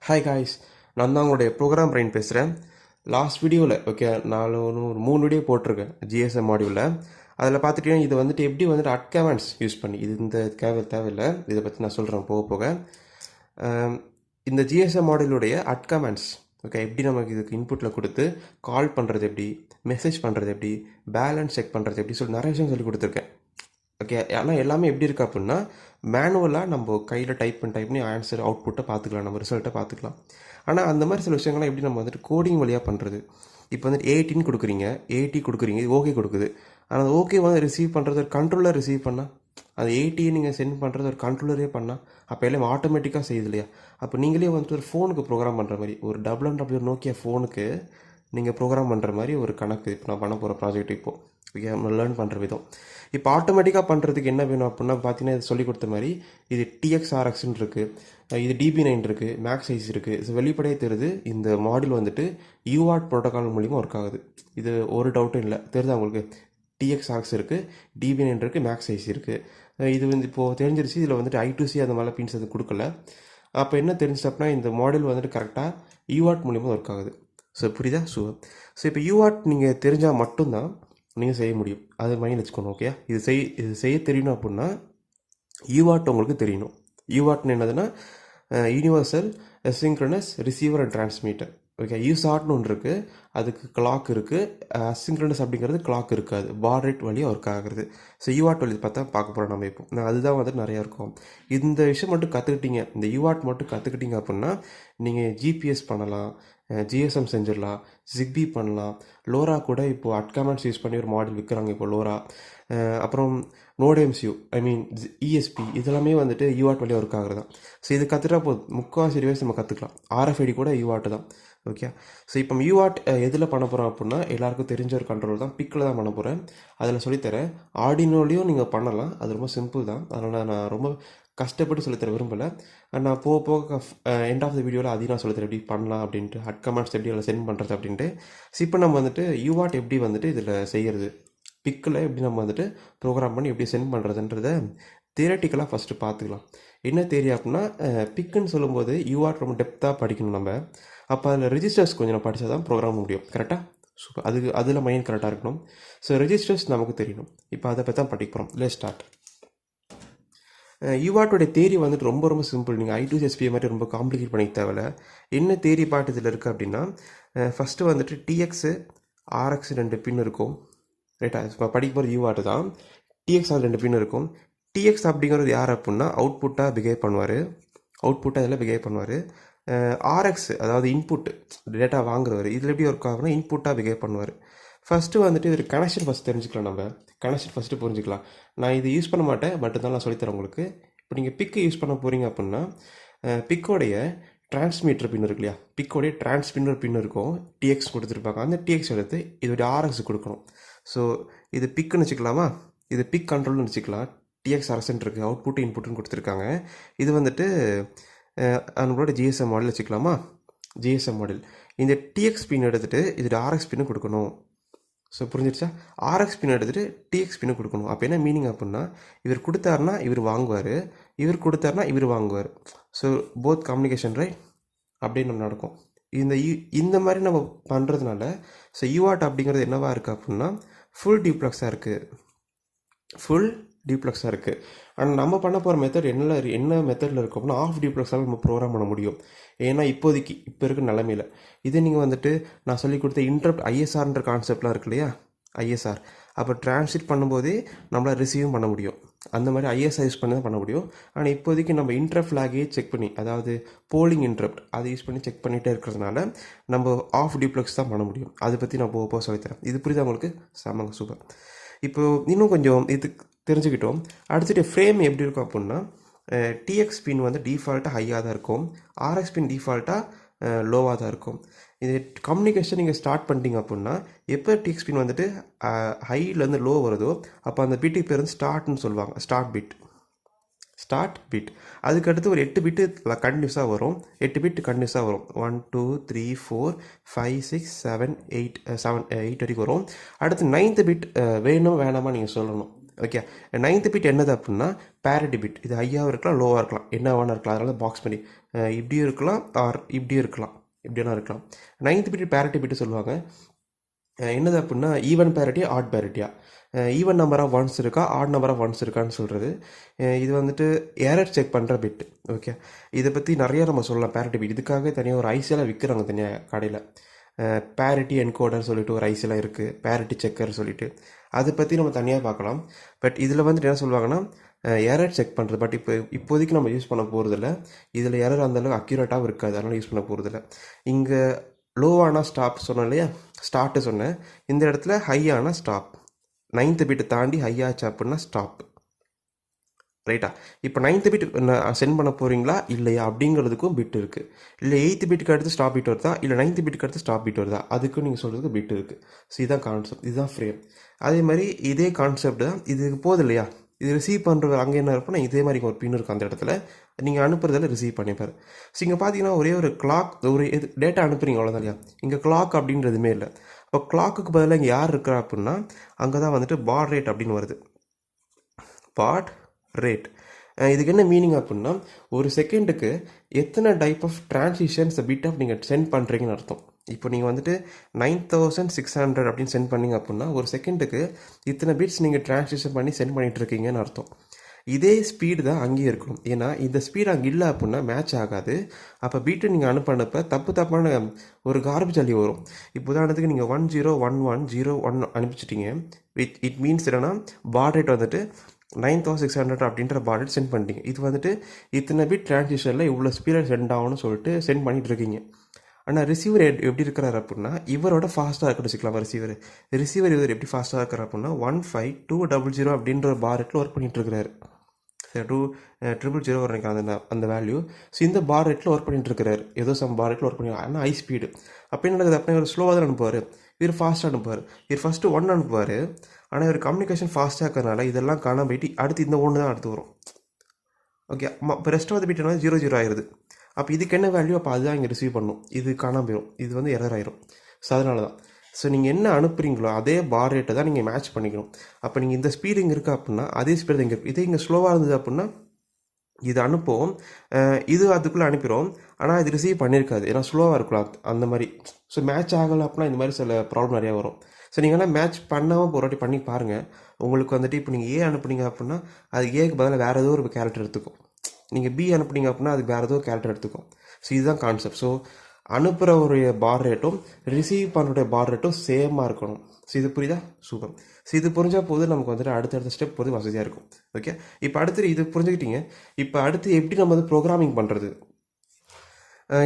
Hi guys, நான் தான் உங்களுடைய ப்ரோக்ராம் பிரைன் பேசுகிறேன். லாஸ்ட் வீடியோவில் ஓகே நான் ஒரு 3 வீடியோ போட்டிருக்கேன் ஜிஎஸ்எம் மாடியூலில். அதில் பார்த்துட்டீங்கன்னா இது வந்துட்டு எப்படி வந்துட்டு அட் கமாண்ட்ஸ் யூஸ் பண்ணி இது இந்த தேவையில்லை, இதை பற்றி நான் சொல்கிறேன் போக போக. இந்த ஜிஎஸ்எம் மாடியூலுடைய அட் கமாண்ட்ஸ் ஓகே எப்படி நமக்கு இதுக்கு இன்புட்டில் கொடுத்து கால் பண்ணுறது எப்படி, மெசேஜ் பண்ணுறது எப்படி, பேலன்ஸ் செக் பண்ணுறது எப்படி சொல்லி நிறைய விஷயம் சொல்லி கொடுத்துருக்கேன். ஓகே, ஆனால் எல்லாமே எப்படி இருக்குது அப்படின்னா மேனுவலாக நம்ம கையில் டைப் பண்ணி ஆன்சர் அவுட்புட்டை பார்த்துக்கலாம், நம்ம ரிசல்ட்டை பார்த்துக்கலாம். ஆனால் அந்த மாதிரி சில விஷயங்கள்லாம் எப்படி நம்ம வந்துட்டு கோடிங் வழியாக பண்ணுறது. இப்போ வந்துட்டு 18 கொடுக்குறீங்க, 80 கொடுக்குறீங்க, இது ஓகே கொடுக்குது. ஆனால் அந்த ஓகே வந்து ரிசீவ் பண்ணுறது ஒரு கண்ட்ரோலர் ரிசீவ் பண்ணால், அது 80 நீங்கள் சென்ட் பண்ணுறது ஒரு கண்ட்ரோலரே பண்ணால், அப்போ எல்லாம் ஆட்டோமேட்டிக்காக செய்யுது இல்லையா? அப்போ நீங்களே வந்துட்டு ஒரு ஃபோனுக்கு ப்ரோக்ராம் பண்ணுற மாதிரி, ஒரு WW நோக்கியா ஃபோனுக்கு நீங்கள் ப்ரோக்ராம் பண்ணுற மாதிரி ஒரு கணக்கு இப்போ நான் பண்ண போகிற ப்ராஜெக்ட் இப்போது ஓகே நம்ம லேர்ன் பண்ணுற விதம். இப்போ ஆட்டோமேட்டிக்காக பண்ணுறதுக்கு என்ன வேணும் அப்படின்னா பார்த்தீங்கன்னா இது சொல்லி கொடுத்த மாதிரி இது TXRXன்னு இருக்குது, இது DB9 இருக்குது, மேக்ஸ் சைஸ் இருக்குது. ஸோ வெளிப்படையே தெரியுது இந்த மாடல் வந்துட்டு UART ப்ரோட்டோகால் மூலிமா ஒர்க் ஆகுது. இது ஒரு டவுட்டும் இல்லை, தெரியுது உங்களுக்கு. TXRX இருக்குது, DB9 இருக்குது, மேக்ஸ் சைஸ் இருக்குது. இது வந்து இப்போது தெரிஞ்சிருச்சு. இதில் வந்துட்டு I2C அந்த மாதிரிலாம் பின்ஸ் அது கொடுக்கல. அப்போ என்ன தெரிஞ்சிச்சு அப்படின்னா இந்த மாடல் வந்துட்டு கரெக்டாக UART மூலிமா ஒர்க் ஆகுது. ஸோ புரியுதா? ஸோ இப்போ UART நீங்கள் தெரிஞ்சால் மட்டும்தான் நீங்கள் செய்ய முடியும். அது மைண்ட் வச்சுக்கணும். ஓகே, இது செய்ய தெரியணும் அப்படின்னா UART உங்களுக்கு தெரியணும். UARட்னு என்னதுன்னா universal asynchronous receiver and transmitter. Okay, USARட்னு ஒன்று இருக்குது, அதுக்கு கிளாக் இருக்குது. அசிங்க்ரனஸ் அப்படிங்கிறது கிளாக் இருக்காது, பார் ரேட் வழியாக ஒர்க் ஆகுறது. ஸோ UART வழி பார்க்க போகிறோம் நம்ம இப்போ. அதுதான் வந்துட்டு நிறையா இருக்கும். இந்த விஷயம் மட்டும் கற்றுக்கிட்டீங்க, இந்த UART மட்டும் கற்றுக்கிட்டீங்க அப்படின்னா நீங்கள் GPS பண்ணலாம், GSM செஞ்சிடலாம், ZigBee பண்ணலாம், லோரா கூட இப்போது அட் கமாண்ட்ஸ் யூஸ் பண்ணி ஒரு மாடல் விற்கிறாங்க இப்போ லோரா. அப்புறம் NodeMCU ESP இதெல்லாமே வந்துட்டு UART வழியாக ஒர்க் ஆகுறது தான். ஸோ இது கற்றுட்டா போதும், முக்கால்வாசி டிவைஸ் நம்ம கற்றுக்கலாம். RFID கூட UART தான். ஓகே, ஸோ இப்போ UART எதில் பண்ண போகிறோம் அப்படின்னா எல்லாருக்கும் தெரிஞ்ச ஒரு கண்ட்ரோல் தான், பிக்கில் தான் பண்ண போகிறேன். அதில் சொல்லித்தரேன். ஆர்டினோலையும் நீங்கள் பண்ணலாம், அது ரொம்ப சிம்பிள் தான். அதனால் நான் ரொம்ப கஷ்டப்பட்டு சொல்லித்தர விரும்பலை. நான் போக எண்ட் ஆஃப் த வீடியோவில் அதையும் நான் சொல்லித்தரேன் எப்படி பண்ணலாம் அப்படின்ட்டு, அட் கமாண்ட்ஸ் எப்படி அதில் சென்ட் பண்ணுறது அப்படின்ட்டு. ஸோ இப்போ நம்ம வந்துட்டு UART எப்படி வந்துட்டு இதில் செய்கிறது, பிக்கில் எப்படி நம்ம வந்துட்டு ப்ரோக்ராம் பண்ணி எப்படி சென்ட் பண்ணுறதுன்றதை தியரட்டிக்கலாக ஃபஸ்ட்டு பார்த்துக்கலாம். என்ன தேரி அப்படின்னா பிக்குன்னு சொல்லும்போது UART ரொம்ப டெப்த்தாக படிக்கணும் நம்ம. அப்போ அதில் ரெஜிஸ்டர்ஸ் கொஞ்சம் நான் படித்தா தான் ப்ரோக்ராம் முடியும் கரெக்டாக. ஸோ அதில் மைண்ட் கரெக்டாக இருக்கணும். ஸோ ரெஜிஸ்டர்ஸ் நமக்கு தெரியணும். இப்போ அதை பற்றி தான் படிக்க போகிறோம். Let's start. UARட்டோடைய தேரி வந்துட்டு ரொம்ப ரொம்ப சிம்பிள். நீங்கள் I2C SPA மாதிரி ரொம்ப காம்ப்ளிகேட் பண்ணிக்க தேவையில்ல. என்ன தேரி பாட்டு இதில் இருக்குது அப்படின்னா ஃபஸ்ட்டு வந்துட்டு TX RX 2 பின் இருக்கும் ரைட்டா. இப்போ படிக்க போகிற UART தான். TX 2 பின் இருக்கும். TX அப்படிங்கிறது யார் அப்படின்னா அவுட்புட்டாக பிஹேவ் பண்ணுவார், அவுட்புட்டாக இதில் பிஹேவ் பண்ணுவார். RX அதாவது இன்புட் டேட்டா வாங்குறவர், இதில் எப்படி ஒர்க் ஆகுனா இன்புட்டாக பிஹேவ் பண்ணுவார். ஃபஸ்ட்டு வந்துட்டு இது கனெக்ஷன் ஃபஸ்ட் தெரிஞ்சுக்கலாம். நம்ம கனெக்ஷன் ஃபஸ்ட்டு புரிஞ்சுக்கலாம். நான் இது யூஸ் பண்ண மாட்டேன், பட் தான் நான் சொல்லித்தரேன் உங்களுக்கு. இப்போ நீங்கள் பிக்கு யூஸ் பண்ண போகிறீங்க அப்படின்னா பிக்கோடைய டிரான்ஸ்மீட்டர் பின் இருக்கு இல்லையா, பிக்கோடைய டிரான்ஸ்மிட்டர் பின் இருக்கும், TX கொடுத்துருப்பாங்க. அந்த TX எடுத்து இதோடைய RX கொடுக்கணும். ஸோ இது பிக்குன்னு வச்சுக்கலாமா, இது பிக் கண்ட்ரோல்னு வச்சுக்கலாம். TXRX இருக்குது, அவுட்புட்டு இன்புட்டுன்னு கொடுத்துருக்காங்க. இது வந்துட்டு நம்மளோட GSM மாடல் வச்சுக்கலாமா, GSM மாடல். இந்த TX பின் எடுத்துகிட்டு இதோட RX பின்னு கொடுக்கணும். ஸோ புரிஞ்சிருச்சா? RX பின் எடுத்துகிட்டு TX பின்னு கொடுக்கணும். அப்போ என்ன மீனிங் அப்படின்னா இவர் கொடுத்தாருனா இவர் வாங்குவார், இவர் கொடுத்தாருனா இவர் வாங்குவார். ஸோ போத் கம்யூனிகேஷன் ரைட் அப்படின்னு நம்ம நடக்கும். இந்த மாதிரி நம்ம பண்ணுறதுனால ஸோ UART அப்படிங்கிறது என்னவா இருக்குது அப்படின்னா ஃபுல் டியூப்ளெக்ஸாக இருக்குது, ஃபுல் டியூப்ளெக்ஸாக இருக்குது. ஆனால் நம்ம பண்ண போகிற மெத்தட் என்ன மெத்தடில் இருக்கும் அப்படின்னா ஆஃப் டியூப்ளெக்ஸாக நம்ம ப்ரோக்ராம் பண்ண முடியும். ஏன்னா இப்போதைக்கு இப்போ இருக்க நிலமையில் இதே நீங்கள் வந்துட்டு நான் சொல்லி கொடுத்த இன்டரப்ட் ISRன்ற கான்செப்ட்லாம் இருக்கு இல்லையா, ISR அப்போ டிரான்ஸ்லேட் பண்ணும்போதே நம்மளால் ரிசீவும் பண்ண முடியும். அந்த மாதிரி ISR யூஸ் பண்ணி தான் பண்ண முடியும். ஆனால் இப்போதைக்கு நம்ம இன்டரப்ட் ஃப்ளாகே செக் பண்ணி, அதாவது போலிங் இன்டரப்ட் அதை யூஸ் பண்ணி செக் பண்ணிகிட்டே இருக்கிறதுனால நம்ம ஆஃப் டியூப்ளெக்ஸ் தான் பண்ண முடியும். அதை பற்றி நான் போக சொல்லித்தரேன். இது புரியுதா உங்களுக்கு? சாமாங்க, சூப்பர். இப்போது இன்னும் கொஞ்சம் இது தெரிஞ்சுக்கிட்டோம். அடுத்துட்டு ஃப்ரேம் எப்படி இருக்கும் அப்படின்னா TX பின் வந்து டிஃபால்ட்டாக ஹையாக தான் இருக்கும், RX பின் டிஃபால்ட்டாக லோவாக தான் இருக்கும். இது கம்யூனிகேஷன் நீங்கள் ஸ்டார்ட் பண்ணிட்டீங்க அப்படின்னா எப்போ TX பின் வந்துட்டு ஹைலேருந்து லோ வருதோ அப்போ அந்த பிட்டுக்கு பேர் வந்து ஸ்டார்ட்னு சொல்லுவாங்க, ஸ்டார்ட் பிட். அதுக்கடுத்து ஒரு 8 பிட்டு கண்டினியூஸாக வரும், 8 பிட் கண்டினியூஸாக வரும். 1 2 3 4 5 6 7 8 வரைக்கும் வரும். அடுத்து 9th பிட் வேணும் வேணாமா நீங்கள் சொல்லணும். ஓகே. 9th பிட் என்னது அப்படின்னா பேரிட்டி பிட். இது ஹையாகவும் இருக்கலாம், லோவாக இருக்கலாம், என்ன வேணா இருக்கலாம். அதனால பாக்ஸ் பண்ணி இப்படியும் இருக்கலாம், ஆர் இப்படியும் இருக்கலாம், இப்படியெல்லாம் இருக்கலாம். 9th பிட் பேரிட்டி பிட்டு சொல்லுவாங்க. என்னது அப்படின்னா ஈவன் பேரிட்டியா ஆட் பேரிட்டியா, ஈவன் நம்பர் ஆஃப் ஒன்ஸ் இருக்கா, ஆட் நம்பர் ஆஃப் ஒன்ஸ் இருக்கான்னு சொல்கிறது. இது வந்துட்டு எரர் செக் பண்ணுற பிட்டு. ஓகே. இதை பற்றி நிறைய நம்ம சொல்லலாம். பேரிட்டி பிட் இதுக்காக தனியாக ஒரு ஐசியெல்லாம் விற்கிறாங்க தனியாக கடையில். பேரிட்டி என்கோடர் சொல்லிட்டு ஒரு ஐசியெல்லாம் இருக்குது, பேரிட்டி செக்கர் சொல்லிட்டு. அதை பற்றி நம்ம தனியாக பார்க்கலாம். பட் இதில் வந்துட்டு என்ன சொல்லுவாங்கன்னா எரர் செக் பண்ணுறது. பட் இப்போதைக்கு நம்ம யூஸ் பண்ண போகிறதில்ல. இதில் எரர் அந்தளவுக்கு அக்யூரேட்டாகவும் இருக்காது, அதனால் யூஸ் பண்ண போகிறதில்ல. இங்கே லோவானா ஸ்டாப் சொன்னேன் இல்லையா, ஸ்டார்ட்டு சொன்னேன். இந்த இடத்துல ஹையான ஸ்டாப். 9th பிட்டு தாண்டி ஹையாச்சு அப்படின்னா ஸ்டாப். ரைட்டா? இப்போ 9th பிட் சென்ட் பண்ண போகிறீங்களா இல்லையா அப்படிங்கிறதுக்கும் பிட் இருக்குது. இல்லை 8th பிட்டுக்கு அடுத்து ஸ்டாப் பிட் வருதா, இல்லை 9th பிட்டுக்கு அடுத்து ஸ்டாப் பிட் வருதா, அதுக்கும் நீங்கள் சொல்கிறதுக்கு பிட் இருக்குது. ஸோ இதுதான் கான்செப்ட், இதுதான் ஃப்ரேம். அதே மாதிரி இதே கான்செப்ட் தான் இதுக்கு போகுது இல்லையா. இது ரிசீவ் பண்ணுறது அங்கே என்ன இருக்குன்னா இதே மாதிரி ஒரு பின் இருக்கும். அந்த இடத்துல நீங்கள் அனுப்புறதில் ரிசீவ் பண்ணிப்பார். ஸோ இங்கே பார்த்தீங்கன்னா ஒரே ஒரு கிளாக், ஒரு இது டேட்டா அனுப்புறீங்க அவ்வளோதான் இல்லையா. இங்கே கிளாக் அப்படின்றதுமே இல்லை. இப்போ கிளாக்குக்கு பதிலாக இங்கே யார் இருக்கிறா அப்படின்னா அங்கே தான் வந்துட்டு பாட் ரேட் அப்படின்னு வருது. Baud rate. இதுக்கு என்ன மீனிங் அப்படின்னா ஒரு செகண்டுக்கு எத்தனை type of transitions bit of நீங்கள் சென்ட் பண்ணுறீங்கன்னு அர்த்தம். இப்போ நீங்கள் வந்துட்டு 9600 அப்படின்னு சென்ட் பண்ணிங்க அப்படின்னா ஒரு செகண்டுக்கு இத்தனை பிட்ஸ் நீங்கள் டிரான்சிஷன் பண்ணி சென்ட் பண்ணிகிட்டு இருக்கீங்கன்னு அர்த்தம். இதே ஸ்பீடு தான் அங்கேயும் இருக்கணும். ஏன்னா இந்த ஸ்பீடு அங்கே இல்லை அப்படின்னா மேட்ச் ஆகாது. அப்போ பீட்டு நீங்கள் அனுப்பினப்போ தப்பான ஒரு கார்பேஜ் அள்ளி வரும். இப்போ உதாரணத்துக்கு நீங்கள் 101101 அனுப்பிச்சிட்டிங்க. இட் மீன்ஸ் என்னன்னா பாட் ரேட் வந்துட்டு 9600 அப்படின்ற பாட் ரேட் சென்ட் பண்ணிட்டீங்க. இது வந்துட்டு இத்தனை பிட் டிரான்சிஷனில் இவ்வளோ ஸ்பீடில் சென்ட் ஆகும்னு சொல்லிட்டு சென்ட் பண்ணிட்டு இருக்கீங்க. ஆனால் ரிசீவர் எப்படி இருக்கிறார் அப்படின்னா இவரோட ஃபாஸ்ட்டாக இருக்குன்னு வச்சுக்கலாம். ரிசீவர் இவர் எப்படி ஃபாஸ்ட்டாக இருக்கிறார் அப்படின்னா 15200 அப்படின்ற ஒரு பார் ரேட்டில் ஒர்க் பண்ணிட்டு இருக்கிறாரு. 2000 வரைக்கும் அந்த வேல்யூ. ஸோ இந்த பார் ரேட்டில் ஒர்க் பண்ணிட்டு இருக்கிறாரு. ஏதோ சம் பார் ரேட்டில் ஒர்க் பண்ணி, ஆனால் ஹை ஸ்பீடு. அப்போ என்ன நடக்குது அப்படின்னா இவர் ஸ்லோவாக தான் அனுப்புவார், இவர் ஃபாஸ்ட்டாக அனுப்புவார். இவர் ஃபஸ்ட்டு 1 அனுப்புவார், ஆனால் இவர் கம்யூனிகேஷன் ஃபாஸ்ட்டாக இருக்கிறனால இதெல்லாம் காணாம போயிட்டு அடுத்து இந்த 1 தான் அடுத்து வரும். ஓகே. இப்போ ரெஸ்ட் ஆஃப் த பிட் என்ன 00 ஆயிடுது. அப்போ இதுக்கு என்ன வேல்யூ, அப்போ அதுதான் இங்கே ரிசீவ் பண்ணும். இது காணாம போயிடும், இது வந்து எரர் ஆயிரும். ஸோ அதனால தான். ஸோ நீங்கள் என்ன அனுப்புறீங்களோ அதே பார் ரேட்டை தான் நீங்கள் மேட்ச் பண்ணிக்கணும். அப்போ நீங்கள் இந்த ஸ்பீடு இங்கே இருக்கா அப்படின்னா அதே ஸ்பீடு இங்கே இருக்குது. இதே இங்கே ஸ்லோவாக இருந்தது அப்படின்னா இது அனுப்புவோம், இது அதுக்குள்ளே அனுப்பிடும், ஆனால் இது ரிசீவ் பண்ணியிருக்காது, ஏன்னா ஸ்லோவாக இருக்கலாம் அந்த மாதிரி. ஸோ மேட்ச் ஆகலை அப்படின்னா இந்த மாதிரி சில ப்ராப்ளம் நிறையா வரும். ஸோ நீங்கள்லாம் மேட்ச் பண்ணாமல் ஒரு வாட்டி பண்ணி பாருங்கள். உங்களுக்கு வந்துட்டு இப்போ நீங்கள் ஏ அனுப்புனீங்க அப்படின்னா அது ஏக்கு பதிலாக வேறு ஏதோ ஒரு கேரக்டர் எடுத்துக்கும். நீங்கள் பி அனுப்புனீங்க அப்படின்னா அதுக்கு வேறு ஏதோ கேரக்டர் எடுத்துக்கும். ஸோ இதுதான் கான்செப்ட். ஸோ அனுப்புகிறவருடைய பார் ரேட்டும் ரிசீவ் பண்ணுற பார் ரேட்டும் சேமாக இருக்கணும். ஸோ இது புரியுதா? சூப்பர். ஸோ இது புரிஞ்சால் போது நமக்கு வந்துட்டு அடுத்தடுத்த ஸ்டெப் போது வசதியாக இருக்கும். ஓகே. இப்போ அடுத்து இது புரிஞ்சுக்கிட்டீங்க. இப்போ அடுத்து எப்படி நம்ம வந்து ப்ரோக்ராமிங் பண்ணுறது,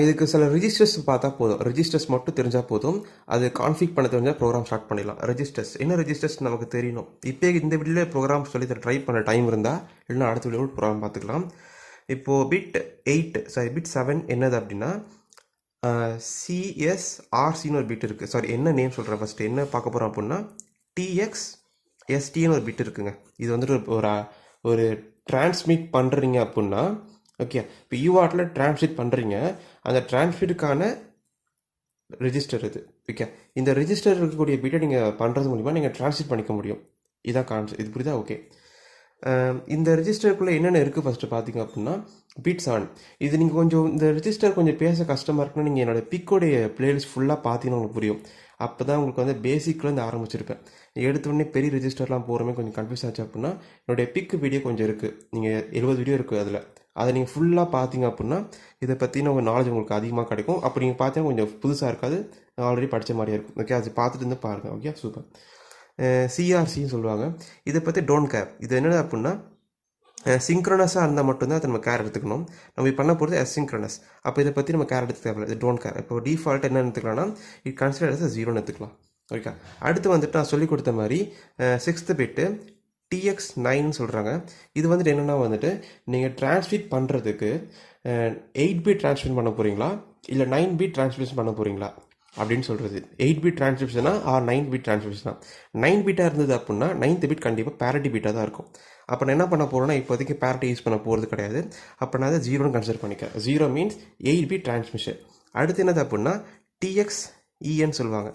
இதுக்கு சில ரிஜிஸ்டர்ஸ் பார்த்தா போதும். ரிஜிஸ்டர்ஸ் மட்டும் தெரிஞ்சால் போதும். அது கான்ஃபிக் பண்ண தெரிஞ்சால் ப்ரோக்ராம் ஸ்டார்ட் பண்ணிடலாம். ரெஜிஸ்டர்ஸ் என்ன ரிஜிஸ்டர்ஸ் நமக்கு தெரியணும். இப்போ இந்த வீடியோவில் ப்ரோக்ராம் சொல்லி ட்ரை பண்ண டைம் இருந்தால் இல்லைன்னா அடுத்த வீடியோவில் ப்ரோக்ராம் பார்த்துக்கலாம். இப்போது பிட் 7 என்னது அப்படின்னா CSRCன்னு ஒரு பிட் இருக்குது. சாரி, என்ன நேம் சொல்கிறேன் ஃபஸ்ட்டு. என்ன பார்க்க போகிறோம் அப்படின்னா TXSTன்னு ஒரு பிட் இருக்குங்க. இது வந்துட்டு ஒரு டிரான்ஸ்மிட் பண்ணுறீங்க அப்படின்னா, ஓகே, இப்போ யூஆர்ட்டில் டிரான்ஸ்மிட் பண்ணுறீங்க, அந்த டிரான்ஸ்மிட்டுக்கான ரெஜிஸ்டர் இது. ஓகே. இந்த ரெஜிஸ்டர் இருக்கக்கூடிய பிட்டை நீங்கள் பண்ணுறது மூலிமா நீங்கள் டிரான்ஸ்மிட் பண்ணிக்க முடியும். இதான் கான்செப்ட். இது புரியுதா? ஓகே. இந்த ரெஜிஸ்டருக்குள்ளே என்னென்ன இருக்குது ஃபஸ்ட்டு பார்த்தீங்க அப்படின்னா பிட் 7. இது நீங்கள் கொஞ்சம் இந்த ரெஜிஸ்டர் கொஞ்சம் பேச கஷ்டமாக இருக்குன்னா நீங்கள் என்னோடய பிக்கோடைய பிளேலிஸ்ட் ஃபுல்லாக பார்த்தீங்கன்னா உங்களுக்கு புரியும். அப்போ தான் உங்களுக்கு வந்து பேசிக்லேருந்து ஆரம்பிச்சிருப்பேன். எடுத்தோடனே பெரிய ரெஜிஸ்டர்லாம் போகிறமே கொஞ்சம் கன்ஃபியூஸ் ஆச்சு அப்படின்னா என்னுடைய பிக் வீடியோ கொஞ்சம் இருக்குது. நீங்கள் 70 வீடியோ இருக்குது அதில். அதை நீங்கள் ஃபுல்லாக பார்த்தீங்க அப்படின்னா இதை பற்றின ஒரு நாலேஜ் உங்களுக்கு அதிகமாக கிடைக்கும். அப்போ நீங்கள் பார்த்தீங்கன்னா கொஞ்சம் புதுசாக இருக்காது, ஆல்ரெடி படித்த மாதிரியே இருக்கும். ஓகே. அது பார்த்துட்டு இருந்து பாருங்கள். Okay, super. CRCன்னு சொல்லுவாங்க. இதை பற்றி டோன்ட் கேர். இது என்னென்ன அப்படின்னா சிங்க்ரனஸாக இருந்தால் மட்டும்தான் அதை நம்ம கேர் எடுத்துக்கணும். நம்ம பண்ண போகிறது அசிங்க்ரனஸ். அப்போ இதை பற்றி நம்ம கேர் எடுத்து தேவையில்லை. இது டோன்ட் கேர். இப்போ டிஃபால்ட் என்ன எடுத்துக்கலாம்னா இட் கன்சிடர் as 0ன்னு எடுத்துக்கலாம். ஓகே. அடுத்து வந்துட்டு நான் சொல்லி கொடுத்த மாதிரி 6th பிட்டு TX9 சொல்கிறாங்க. இது வந்துட்டு என்னென்னா வந்துட்டு நீங்கள் டிரான்ஸ்மிட் பண்ணுறதுக்கு 8 பிட் டிரான்ஸ்மிட் பண்ண போகிறீங்களா இல்லை 9 பிட் டிரான்ஸ்மிஷன் பண்ண போகிறீங்களா அப்படின்னு சொல்கிறது. 8 பிட் டிரான்ஸ்மிஷனா ஆர் 9 பிட் டிரான்ஸ்மிஷனா. 9 பிட்டாக இருந்தது அப்படின்னா 9th பிட் கண்டிப்பாக பேரிட்டி பிட்டாக தான் இருக்கும். அப்போ நான் என்ன பண்ண போகிறேன்னா இப்போதைக்கு பேரிட்டி யூஸ் பண்ண போகிறது கிடையாது. அப்போ நான் அதை 0ன்னு கன்சிடர் பண்ணிக்கிறேன். 0 மீன்ஸ் 8 பிட் டிரான்ஸ்மிஷன். அடுத்து என்னது அப்படின்னா TXEன்னு சொல்லுவாங்க.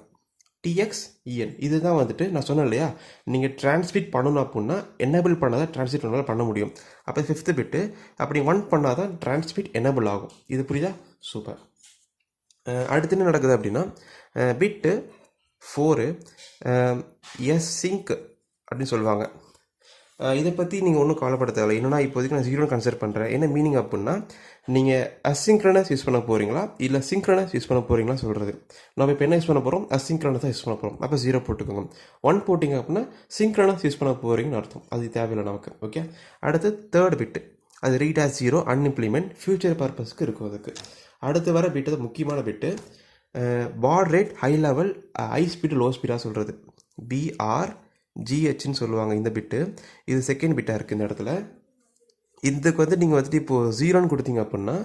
TXEN இதுதான் வந்துட்டு நான் சொன்னேன் இல்லையா, நீங்கள் டிரான்ஸ்மிட் பண்ணணும் அப்படின்னா எனேபிள் பண்ணால் தான் டிரான்ஸ்மிட் பண்ணால் பண்ண முடியும். அப்போ 5th பிட்டு அப்படி 1 பண்ணால் தான் டிரான்ஸ்மிட் எனேபிள் ஆகும். இது புரியுதா? சூப்பர். அடுத்து என்ன நடக்குது அப்படின்னா பிட்டு 4 சிங்க் அப்படின்னு சொல்லுவாங்க. இதை பற்றி நீங்கள் ஒன்றும் கவலைப்பட தேவையில்லை. என்னன்னா இப்போதைக்கு நான் 0 கன்சிடர் பண்ணுறேன். என்ன மீனிங் அப்படின்னா நீங்கள் அசிங்க்ரனஸ் யூஸ் பண்ண போகிறீங்களா இல்லை சிங்க்ரனஸ் யூஸ் பண்ண போகிறீங்களா சொல்கிறது. நம்ம இப்போ என்ன யூஸ் பண்ண போகிறோம்? அசிங்க்ரனஸ் தான் யூஸ் பண்ண போகிறோம். அப்போ 0 போட்டுக்கோங்க. 1 போட்டிங்க அப்படின்னா சிங்க்ரனஸ் யூஸ் பண்ண போகிறீங்கன்னு அர்த்தம். அது தேவையில்லை நமக்கு. ஓகே. அடுத்து 3rd பிட்டு அது ரீட் ஆஸ் 0 அன்இம்ப்ளிமெண்ட் ஃபியூச்சர் பர்பஸ்க்கு இருக்கும். அதுக்கு அடுத்து வர பிட்டு முக்கியமான bit baud rate high level high speed low ஸ்பீடாக சொல்கிறது. BRGHன்னு சொல்லுவாங்க இந்த பிட்டு. இது செகண்ட் பிட்டாக இருக்குது இந்த இடத்துல. இதுக்கு வந்து நீங்கள் வந்துட்டு இப்போது 0ன்னு கொடுத்தீங்க அப்படின்னா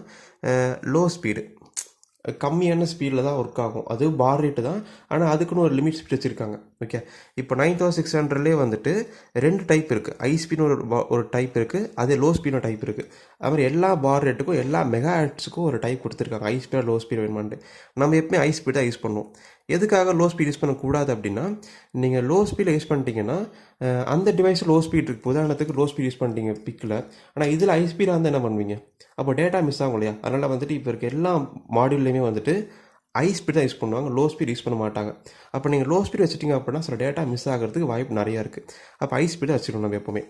லோ ஸ்பீடு கம்மியான ஸ்பீடில் தான் ஒர்க் ஆகும். அது பார் ரேட்டு தான், ஆனால் அதுக்குன்னு ஒரு லிமிட் ஸ்பீட் வச்சுருக்காங்க. ஓகே. இப்போ 9600லேயே வந்துட்டு 2 டைப் இருக்குது. ஹை ஸ்பீடுன்னு ஒரு டைப் இருக்குது, அதே லோ ஸ்பீடுன்னு டைப் இருக்குது. அது மாதிரி எல்லா பார் ரேட்டுக்கும் எல்லா மெகா ஹெர்ட்ஸுக்கும் ஒரு டைப் கொடுத்துருக்காங்க. ஹை ஸ்பீடாக லோ ஸ்பீட் வேணுமான்ட்டு. நம்ம எப்பவுமே ஹை ஸ்பீட் தான் யூஸ் பண்ணுவோம். எதுக்காக லோ ஸ்பீட் யூஸ் பண்ணக்கூடாது அப்படின்னா, நீங்கள் லோ ஸ்பீடில் யூஸ் பண்ணிட்டீங்கன்னா அந்த டிவைஸில் லோ ஸ்பீட் இருக்குது. உதாரணத்துக்கு லோ ஸ்பீட் யூஸ் பண்ணிட்டீங்க பிக்கில், ஆனால் இதில் ஹை ஸ்பீடாக இருந்தால் என்ன பண்ணுவீங்க? அப்போ டேட்டா மிஸ் ஆகும் இல்லையா? அதனால் வந்துட்டு இப்போ இருக்க எல்லா மாடியூல்லையுமே வந்துட்டு ஹை ஸ்பீட் தான் யூஸ் பண்ணுவாங்க, லோ ஸ்பீட் யூஸ் பண்ண மாட்டாங்க. அப்போ நீங்கள் லோ ஸ்பீட் வச்சுட்டிங்க அப்படின்னா சில டேட்டா மிஸ் ஆகிறதுக்கு வாய்ப்பு நிறையா இருக்குது. அப்போ ஹை ஸ்பீடாக வச்சுக்கணும். நம்ம எப்போவுமே